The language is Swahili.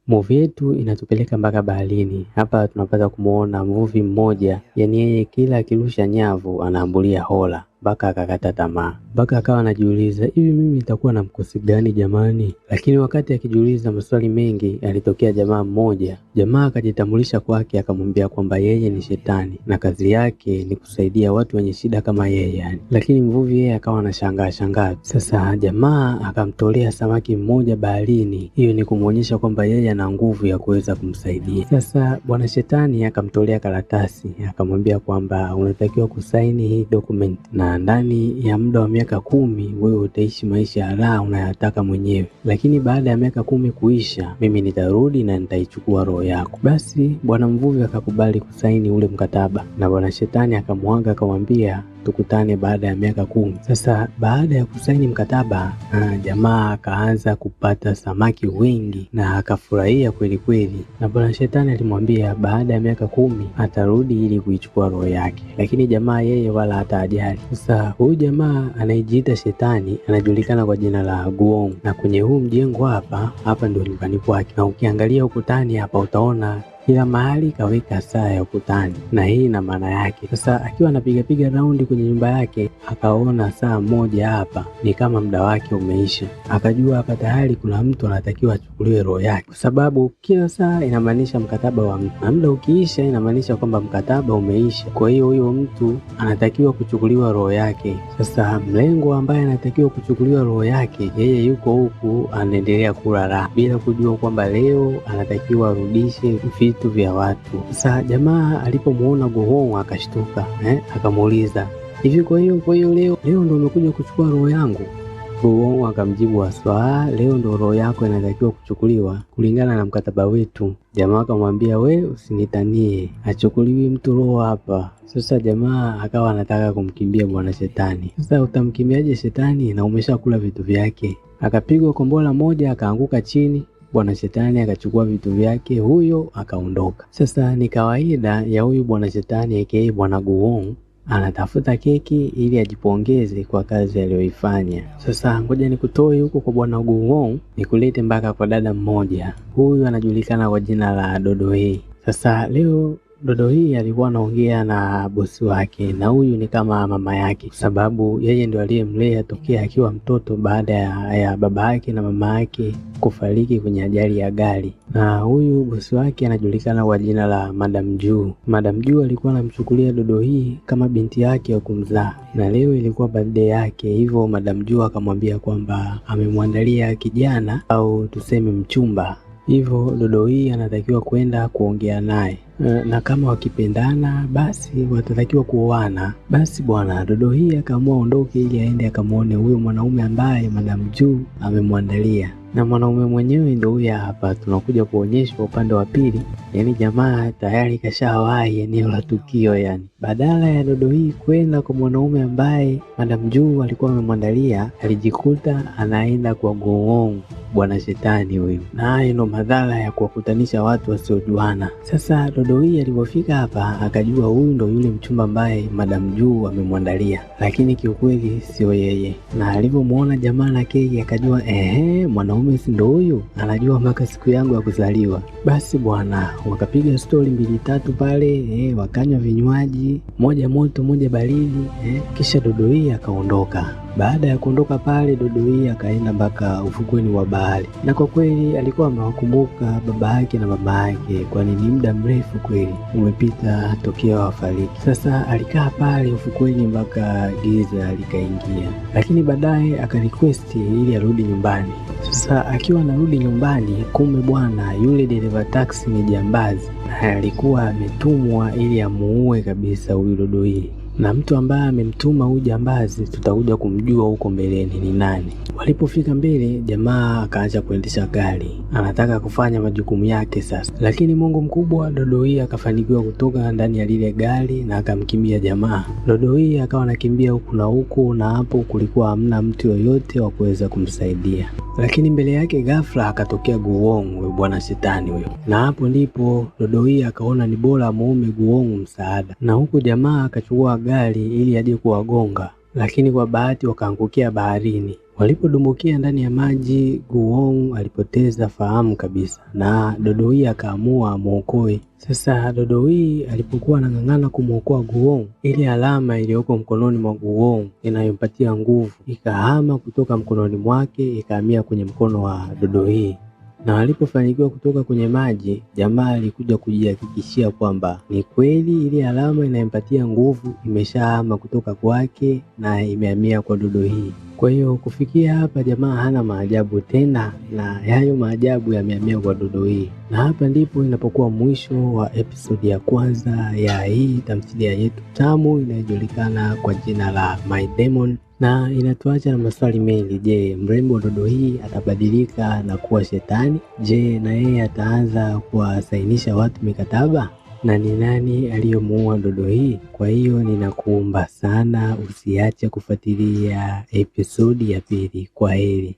Movie yetu inatupeleka mpaka baharini. Hapa tunapata kumuona mvuvi mmoja, yani yeye kila akirusha nyavu anaambulia hola mpaka akakata tamaa. Mpaka akawa anajiuliza, hivi mimi nitakuwa na mkosi gani jamani? Lakini wakati akijiuliza maswali mengi, alitokea jamaa mmoja. Jamaa akajitambulisha kwake, akamwambia kwamba yeye ni shetani na kazi yake ni kusaidia watu wenye shida kama yeye yani. Lakini mvuvi yeye akawa anashangaa. Sasa jamaa akamtolea samaki mmoja baharini. Hiyo ni kumuonyesha kwamba yeye ana nguvu ya kuweza kumsaidia. Sasa bwana shetani akamtolea karatasi, akamwambia kwamba unatakiwa kusaini hii document na ndani ya muda wa miaka 10 wewe utaishi maisha ya raha unayotaka mwenyewe, lakini baada ya miaka 10 kuisha mimi nitarudi na nitaichukua roho yako. Basi bwana mvuvi akakubali kusaini ule mkataba na bwana shetani akamwaga, akamwambia tukutane baada ya miaka 10. Sasa baada ya kusaini mkataba, jamaa akaanza kupata samaki wengi na akafurahia kweli kweli, na bwana shetani alimwambia baada ya miaka 10 atarudi ili kuichukua roho yake, lakini jamaa yeye wala hata ajali. Sasa huyu jamaa anayejiita shetani anajulikana kwa jina la Guong, na kwenye huu mjengo hapa ndio nyumbani kwake, na ukiangalia ukutani hapa utaona kila mahali kaweka saa ya ukutani, na hii ina maana yake. Sasa akiwa anapiga raundi kwenye nyumba yake, akaona saa moja hapa ni kama muda wake umeisha. Akajua hapa tayari kuna mtu anatakiwa achukuliwe roho yake, kwa sababu kila saa inamaanisha mkataba wa mtu, na muda ukiisha inamaanisha kwamba mkataba umeisha. Kwa hiyo huyo mtu anatakiwa kuchukuliwa roho yake. Sasa mlengo ambaye anatakiwa kuchukuliwa roho yake, yeye yuko huku anaendelea kula raha bila kujua kwamba leo anatakiwa arudishe vitu vya watu. Sasa jamaa alipomuona Guong akashtuka, akamuuliza, hivi kwa hiyo leo ndio umekuja kuchukua roho yangu? Guong akamjibu aswa, leo ndio roho yako inatakiwa kuchukuliwa kulingana na mkataba wetu. Jamaa akamwambia, we usinitanie, achukuliwi mtu roho hapa. Sasa jamaa akawa anataka kumkimbia bwana shetani. Sasa utamkimbiaje shetani na umeshakula vitu vyake? Akapigwa kombola moja akaanguka chini. Bwana shetani akachukua vitu vyake, huyo akaondoka. Sasa ni kawaida ya huyu bwana shetani aka bwana Guong anatafuta keki ili ajipongeze kwa kazi aliyoifanya. Sasa ngoja nikutoe huko kwa bwana Guong nikulete mpaka kwa dada mmoja. Huyu anajulikana kwa jina la Dodo hii. Sasa leo Dodo hii alikuwa anaongea na bosi wake, na huyu ni kama mama yake, sababu yeye ndio aliyemlea tokea akiwa mtoto baada ya baba yake na mama yake kufariki kwenye ajali ya gari. Na huyu bosi wake anajulikana kwa jina la Madam Ju. Madam Ju alikuwa anamchukulia Dodo hii kama binti yake wa kumzaa, na leo ilikuwa birthday yake, hivyo Madam Ju akamwambia kwamba amemwandalia kijana au tuseme mchumba, hivyo Dodo hii anatakiwa kwenda kuongea naye, na kama wakipendana basi watatakiwa kuoana. Basi bwana Dodo hii akaamua ondoke ili aende akamwone huyo mwanaume ambaye Madam Ju amemwandalia, na mwanaume mwenyewe ndio huyu hapa. Tunakuja kuonyeshwa upande wa pili, yani jamaa tayari kashawahi eneo la tukio. Yani badala ya Dodo hii kwenda kwa mwanaume ambaye Madam Ju alikuwa amemwandalia, alijikuta anaenda kwa Guong, bwana shetani huyu, na hayo ndo madhara ya kuwakutanisha watu wasiojuana. Sasa Dodo hii alipofika hapa akajua huyu ndo yule mchumba ambaye Madam Ju amemwandalia, lakini kiukweli sio yeye. Na alipomuona jamaa na keki akajua mwanaume si ndo huyu, anajua mpaka siku yangu ya kuzaliwa. Basi bwana wakapiga stori 2-3 pale, wakanywa vinywaji, moja moto moja baridi, kisha Dodo hii akaondoka. Baada ya kuondoka pale, Dodo hii akaenda mpaka ufukweni wa bahari, na kwa kweli alikuwa amewakumbuka baba yake na mama yake, kwani ni muda mrefu kweli umepita tokea wafariki. Sasa alikaa pale ufukweni mpaka giza likaingia, lakini baadaye akarequest ili arudi nyumbani. Sasa akiwa anarudi nyumbani, kumbe bwana yule dereva taxi ni jambazi, na alikuwa ametumwa ili amuue kabisa huyu Dodo hii, na mtu ambaye amemtuma huyu jambazi tutakuja kumjua huko mbeleni ni nani. Walipofika mbele, jamaa akaanza kuendesha gari, anataka kufanya majukumu yake sasa, lakini Mungu mkubwa, Dodo hii akafanikiwa kutoka ndani ya lile gari na akamkimbia jamaa. Dodo hii akawa anakimbia huku na huku, na hapo kulikuwa hamna mtu yoyote wa kuweza kumsaidia, lakini mbele yake ghafla akatokea Guong, bwana shetani huyo, na hapo ndipo Dodo hii akaona ni bora muombe Guong msaada, na huku jamaa akachukua gari ili aje kuwagonga, lakini kwa bahati wakaangukia baharini. Walipodumbukia ndani ya maji, Guowong alipoteza fahamu kabisa na Dodowi akaamua amuokoe. Sasa Dodowi alipokuwa anang'ang'ana kumuokoa Guowong, ile alama iliyoko mkononi mwa Guowong inayompatia nguvu ikahama kutoka mkononi mwake ikahamia kwenye mkono wa Dodowi. Na walipofanikiwa kutoka kwenye maji, jamaa alikuja kujihakikishia kwamba ni kweli ile alama inayompatia nguvu imeshahama kutoka kwake na imehamia kwa Dodowi. Kwa hiyo kufikia hapa jamaa hana maajabu tena, na hayo maajabu yamehamia kwa Dodowi. Na hapa ndipo inapokuwa mwisho wa episodi ya kwanza ya hii tamthilia yetu tamu inayojulikana kwa jina la My Demon, na inatuacha na maswali mengi. Je, mrembo Dodowi atabadilika na kuwa shetani? Je, na yeye ataanza kuwasainisha watu mikataba? Na ni nani aliyomuua Dodowi? Kwa hiyo ninakuomba sana usiache kufuatilia episodi ya pili. Kwaheri.